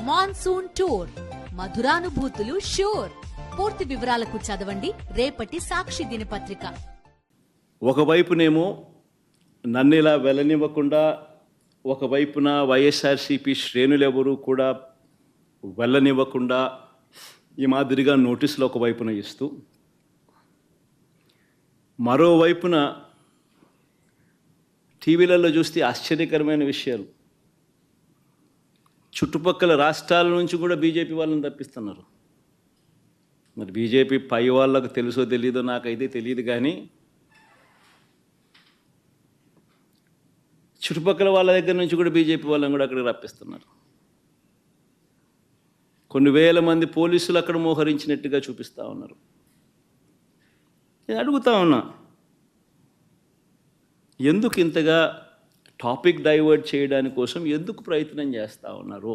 Monsoon tour, మధురానుభూతులు sure. పూర్తి వివరాలకు చదవండి రేపటి సాక్షి దినపత్రిక. ఒకవైపునేమో నన్నిలా వెళ్ళనివ్వకుండా, ఒకవైపున వైఎస్ఆర్సీపీ శ్రేణులెవరూ కూడా వెళ్ళనివ్వకుండా ఈ మాదిరిగా నోటీసులు ఒకవైపున ఇస్తూ, మరోవైపున టీవీలలో చూస్తే ఆశ్చర్యకరమైన విషయాలు. చుట్టుపక్కల రాష్ట్రాల నుంచి కూడా బీజేపీ వాళ్ళని తప్పిస్తున్నారు. మరి బీజేపీ పై వాళ్ళకు తెలుసో తెలీదో నాకైతే తెలియదు, కానీ చుట్టుపక్కల వాళ్ళ దగ్గర నుంచి కూడా బీజేపీ వాళ్ళని కూడా అక్కడికి రప్పిస్తున్నారు. కొన్ని వేల మంది పోలీసులు అక్కడ మోహరించినట్టుగా చూపిస్తూ ఉన్నారు. నేను అడుగుతా ఉన్నా, ఎందుకు ఇంతగా టాపిక్ డైవర్ట్ చేయడానికి కోసం ఎందుకు ప్రయత్నం చేస్తూ ఉన్నారు?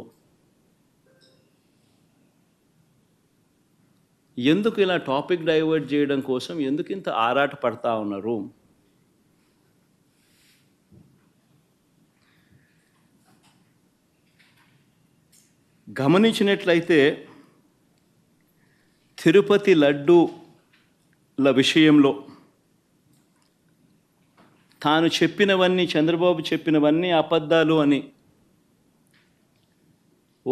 ఎందుకు ఇలా టాపిక్ డైవర్ట్ చేయడం కోసం ఎందుకు ఇంత ఆరాట పడతా ఉన్నారు? గమనించినట్లయితే తిరుపతి లడ్డూల విషయంలో తాను చెప్పినవన్నీ, చంద్రబాబు చెప్పినవన్నీ అబద్ధాలు అని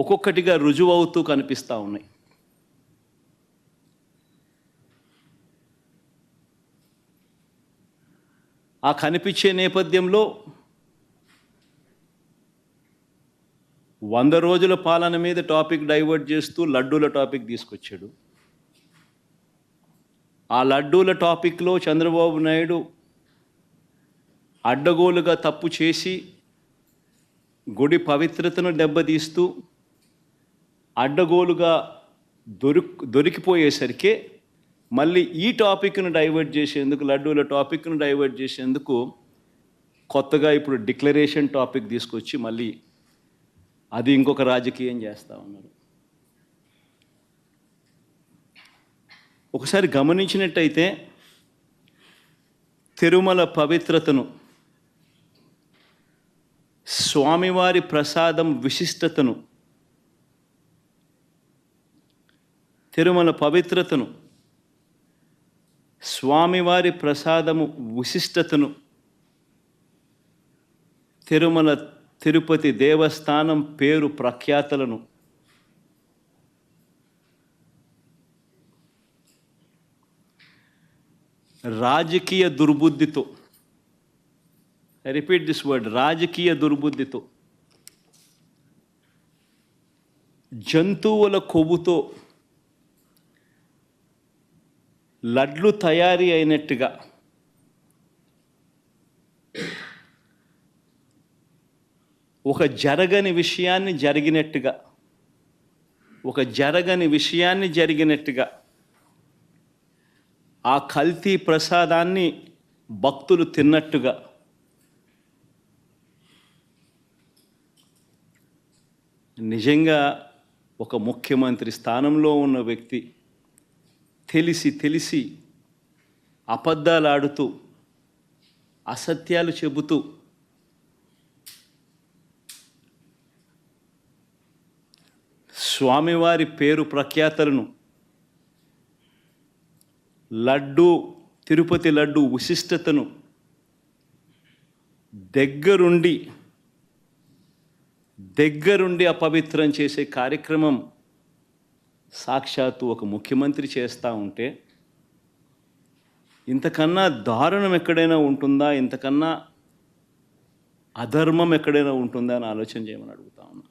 ఒక్కొక్కటిగా రుజువవుతూ కనిపిస్తూ ఉన్నాయి. ఆ కనిపించే నేపథ్యంలో 100 రోజుల పాలన మీద టాపిక్ డైవర్ట్ చేస్తూ లడ్డూల టాపిక్ తీసుకొచ్చాడు. ఆ లడ్డూల టాపిక్లో చంద్రబాబు నాయుడు అడ్డగోలుగా తప్పు చేసి గుడి పవిత్రతను దెబ్బతీస్తూ అడ్డగోలుగా దొరికిపోయేసరికి మళ్ళీ ఈ టాపిక్ను డైవర్ట్ చేసేందుకు, లడ్డూల టాపిక్ను డైవర్ట్ చేసేందుకు కొత్తగా ఇప్పుడు డిక్లరేషన్ టాపిక్ తీసుకొచ్చి మళ్ళీ అది ఇంకొక రాజకీయం చేస్తూ ఉన్నారు. ఒకసారి గమనించినట్టయితే తిరుమల పవిత్రతను, స్వామివారి ప్రసాదం విశిష్టతను, తిరుమల పవిత్రతను, స్వామివారి ప్రసాదము విశిష్టతను, తిరుపతి దేవస్థానం పేరు ప్రఖ్యాతలను రాజకీయ దుర్బుద్ధితో, ఐ రిపీట్ దిస్ వర్డ్, రాజకీయ దుర్బుద్ధితో, జంతువుల కొవ్వుతో లడ్లు తయారీ అయినట్టుగా ఒక జరగని విషయాన్ని జరిగినట్టుగా ఆ కల్తీ ప్రసాదాన్ని భక్తులు తిన్నట్టుగా నిజంగా ఒక ముఖ్యమంత్రి స్థానంలో ఉన్న వ్యక్తి తెలిసి అబద్ధాలు ఆడుతూ, అసత్యాలు చెబుతూ స్వామివారి పేరు ప్రఖ్యాతలను, తిరుపతి లడ్డు విశిష్టతను దగ్గరుండి అపవిత్రం చేసే కార్యక్రమం సాక్షాత్తు ఒక ముఖ్యమంత్రి చేస్తూ ఉంటే ఇంతకన్నా దారుణం ఎక్కడైనా ఉంటుందా? ఇంతకన్నా అధర్మం ఎక్కడైనా ఉంటుందా అని ఆలోచన చేయమని అడుగుతా ఉన్నా.